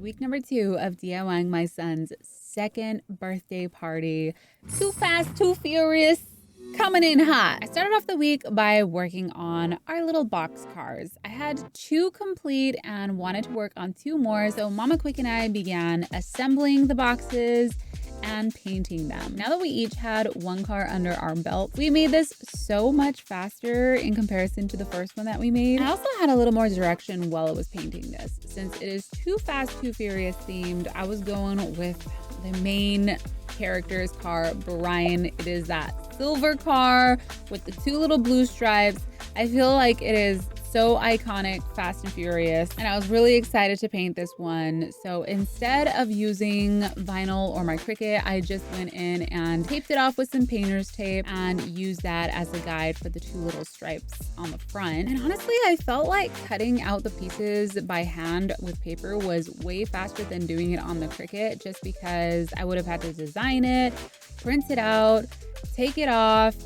week number 2 of DIYing my son's second birthday party. Too fast, too furious, coming in hot. I started off the week by working on our little box cars. I had 2 complete and wanted to work on 2 more, so Mama Quick and I began assembling the boxes and painting them. Now that we each had 1 car under our belt, we made this so much faster in comparison to the first one that we made. I also had a little more direction while I was painting this. Since it is Too Fast, Too Furious themed, I was going with the main character's car, Brian. It is that silver car with the 2 little blue stripes. I feel like it is so iconic, Fast and Furious, and I was really excited to paint this one. So instead of using vinyl or my Cricut, I just went in and taped it off with some painter's tape and used that as a guide for the 2 little stripes on the front. And honestly, I felt like cutting out the pieces by hand with paper was way faster than doing it on the Cricut, just because I would have had to design it, print it out, take it off,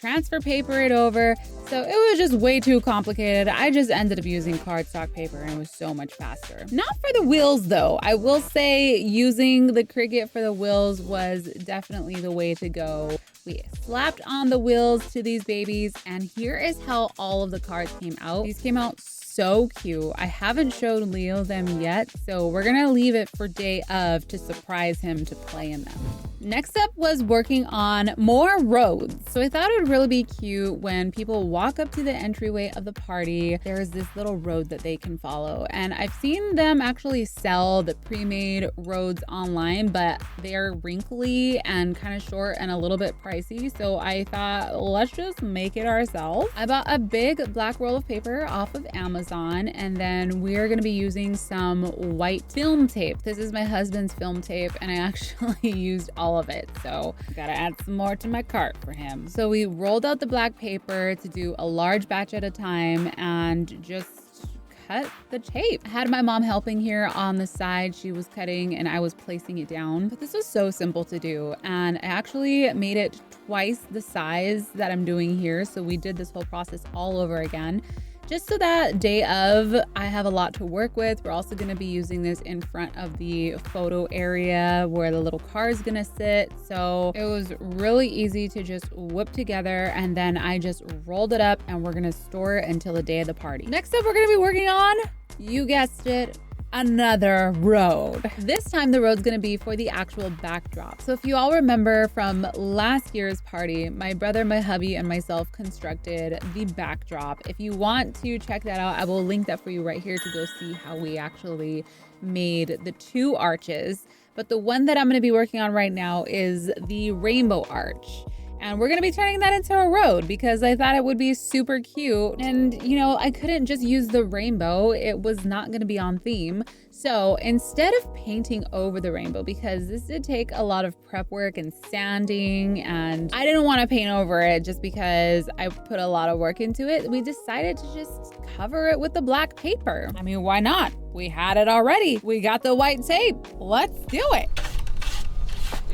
transfer paper it over. So it was just way too complicated. I just ended up using cardstock paper and it was so much faster. Not for the wheels though. I will say using the Cricut for the wheels was definitely the way to go. We slapped on the wheels to these babies, and here is how all of the cards came out. These came out so cute. I haven't showed Leo them yet, so we're gonna leave it for day of to surprise him to play in them. Next up was working on more roads. So I thought it would really be cute when people walk up to the entryway of the party, there's this little road that they can follow. And I've seen them actually sell the pre-made roads online, but they're wrinkly and kind of short and a little bit pricey. So I thought, let's just make it ourselves. I bought a big black roll of paper off of Amazon, and then we're gonna be using some white film tape. This is my husband's film tape, and I actually used all of it, so gotta add some more to my cart for him. So we rolled out the black paper to do a large batch at a time and just cut the tape. I had my mom helping here on the side. She was cutting and I was placing it down, but this was so simple to do, and I actually made it twice the size that I'm doing here. So we did this whole process all over again, just so that day of I have a lot to work with. We're also gonna be using this in front of the photo area where the little car is gonna sit. So it was really easy to just whip together, and then I just rolled it up and we're gonna store it until the day of the party. Next up, we're gonna be working on, you guessed it, another road. This time the road's gonna be for the actual backdrop. So if you all remember from last year's party, my brother, my hubby, and myself constructed the backdrop. If you want to check that out, I will link that for you right here to go see how we actually made the 2 arches. But the one that I'm gonna be working on right now is the rainbow arch. And we're gonna be turning that into a road because I thought it would be super cute. And you know, I couldn't just use the rainbow. It was not gonna be on theme. So instead of painting over the rainbow, because this did take a lot of prep work and sanding, and I didn't want to paint over it just because I put a lot of work into it, we decided to just cover it with the black paper. I mean, why not? We had it already. We got the white tape. Let's do it.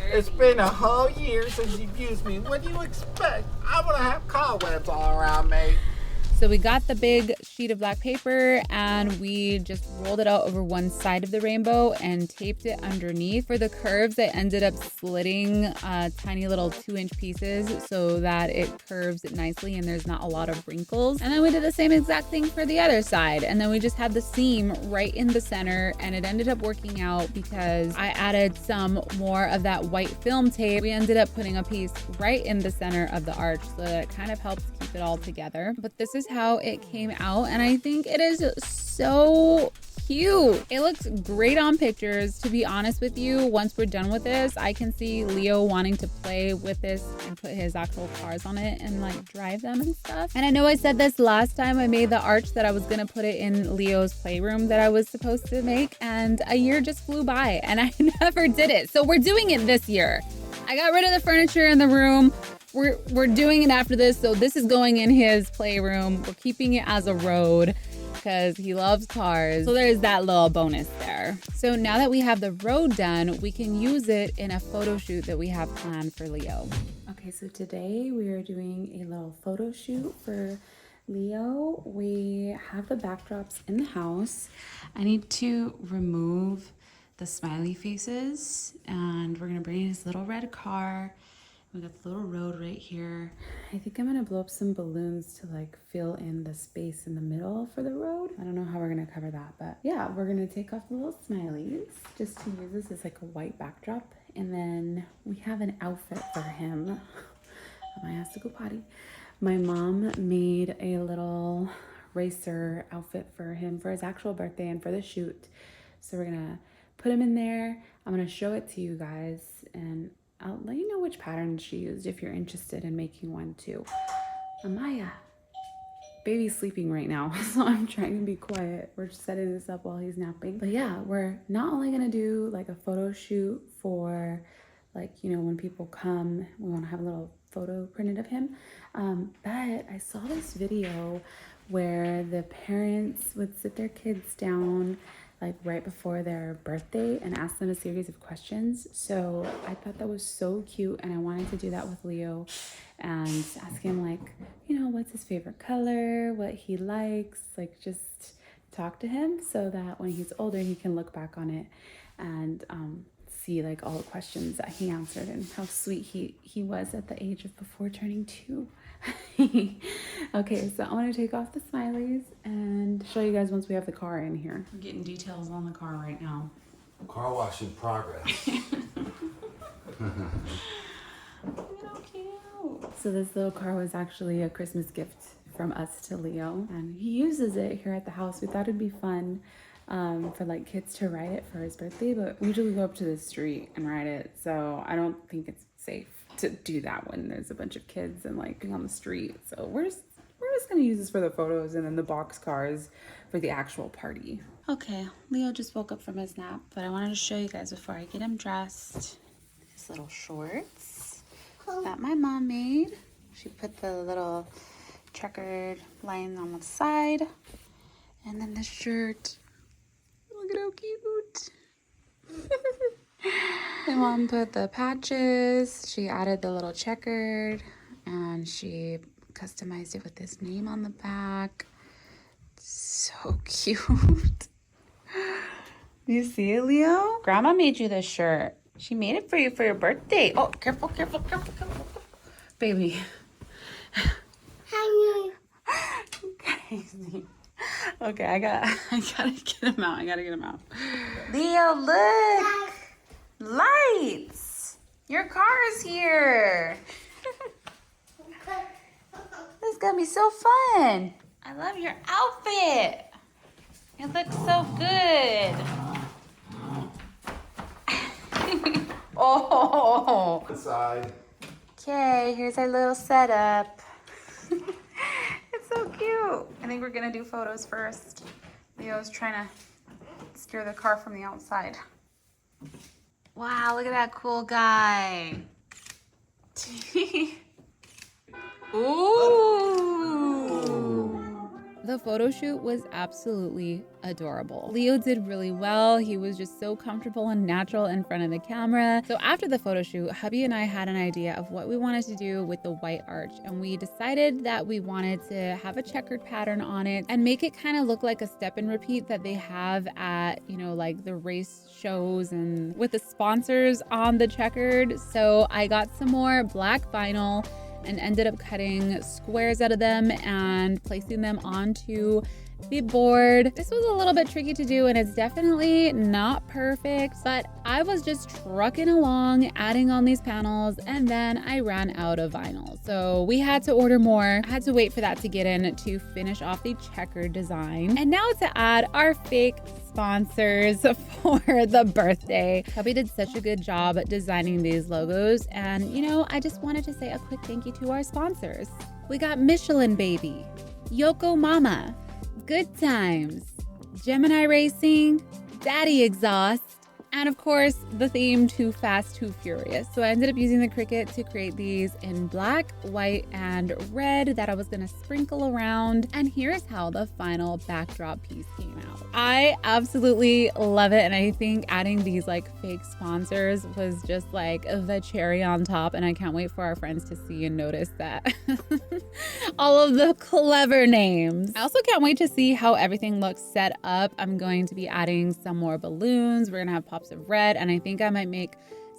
It's been a whole year since you've used me. What do you expect? I'm gonna have cobwebs all around me. So we got the big sheet of black paper and we just rolled it out over one side of the rainbow and taped it underneath. For the curves, I ended up slitting tiny little 2-inch pieces so that it curves nicely and there's not a lot of wrinkles. And then we did the same exact thing for the other side. And then we just had the seam right in the center, and it ended up working out because I added some more of that white film tape. We ended up putting a piece right in the center of the arch so that it kind of helps keep it all together. But this is how it came out, and I think it is so cute. It looks great on pictures. To be honest with you, once we're done with this, I can see Leo wanting to play with this and put his actual cars on it and like drive them and stuff. And I know I said this last time I made the arch that I was gonna put it in Leo's playroom that I was supposed to make, and a year just flew by and I never did it. So we're doing it this year. I got rid of the furniture in the room. We're doing it after this, so this is going in his playroom. We're keeping it as a road because he loves cars. So there's that little bonus there. So now that we have the road done, we can use it in a photo shoot that we have planned for Leo. Okay, so today we are doing a little photo shoot for Leo. We have the backdrops in the house. I need to remove the smiley faces, and we're gonna bring in his little red car. We got the little road right here. I think I'm gonna blow up some balloons to like fill in the space in the middle for the road. I don't know how we're gonna cover that, but yeah, we're gonna take off the little smileys just to use this as like a white backdrop. And then we have an outfit for him. I might have to go potty. My mom made a little racer outfit for him for his actual birthday and for the shoot. So we're gonna put him in there. I'm gonna show it to you guys, and I'll let you know which pattern she used if you're interested in making one too. Amaya, baby's sleeping right now, so I'm trying to be quiet. We're just setting this up while he's napping. But yeah, we're not only gonna do like a photo shoot for like, you know, when people come, we wanna have a little photo printed of him. But I saw this video where the parents would sit their kids down like right before their birthday and ask them a series of questions. So I thought that was so cute, and I wanted to do that with Leo and ask him like, you know, what's his favorite color, what he likes, like just talk to him so that when he's older he can look back on it and see like all the questions that he answered and how sweet he was at the age of before turning 2. Okay, so I want to take off the smileys and show you guys once we have the car in here. We're getting details on the car right now. Car wash in progress. So this little car was actually a Christmas gift from us to Leo, and he uses it here at the house. We thought it'd be fun for like kids to ride it for his birthday, but we usually go up to the street and ride it, so I don't think it's safe to do that when there's a bunch of kids and like being on the street. So we're just gonna use this for the photos and then the box cars for the actual party. Okay, Leo just woke up from his nap, but I wanted to show you guys before I get him dressed. These little shorts that my mom made. She put the little checkered lines on the side, and then the shirt. Look at how cute. My mom put the patches, she added the little checkered, and she customized it with this name on the back. So cute. You see it, Leo? Grandma made you this shirt. She made it for you for your birthday. Oh, careful, careful, careful, careful. Baby. Crazy. Okay, I gotta get him out. I gotta get him out. Leo, look! Lights! Your car is here. This is gonna be so fun. I love your outfit. It looks so good. Oh. Inside. Okay, here's our little setup. It's so cute. I think we're gonna do photos first. Leo's trying to steer the car from the outside. Wow, look at that cool guy. Ooh. The photo shoot was absolutely adorable. Leo did really well. He was just so comfortable and natural in front of the camera. So after the photo shoot, hubby and I had an idea of what we wanted to do with the white arch, and we decided that we wanted to have a checkered pattern on it and make it kind of look like a step and repeat that they have at, you know, like the race shows and with the sponsors on the checkered. So I got some more black vinyl and ended up cutting squares out of them and placing them onto the board. This was a little bit tricky to do, and it's definitely not perfect, but I was just trucking along, adding on these panels, and then I ran out of vinyl. So we had to order more. I had to wait for that to get in to finish off the checkered design. And now to add our fake sponsors for the birthday. Hubby did such a good job at designing these logos, and you know, I just wanted to say a quick thank you to our sponsors. We got Michelin Baby, Yoko Mama, Good Times, Gemini Racing, Daddy Exhaust, and of course the theme Too Fast, Too Furious. So I ended up using the Cricut to create these in black, white, and red that I was gonna sprinkle around. And here's how the final backdrop piece came out. I absolutely love it, and I think adding these like fake sponsors was just like the cherry on top, and I can't wait for our friends to see and notice that. All of the clever names. I also can't wait to see how everything looks set up. I'm going to be adding some more balloons. We're gonna have pop pops of red, and I think I might make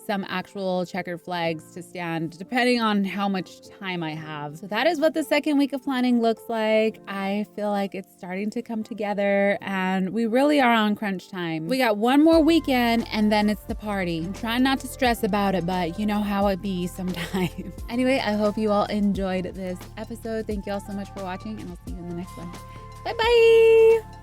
some actual checkered flags to stand depending on how much time I have. So that is what the second week of planning looks like. I feel like it's starting to come together and we really are on crunch time. We got one more weekend and then it's the party. I'm trying not to stress about it, but you know how it be sometimes. Anyway, I hope you all enjoyed this episode. Thank you all so much for watching and I'll see you in the next one. Bye-bye.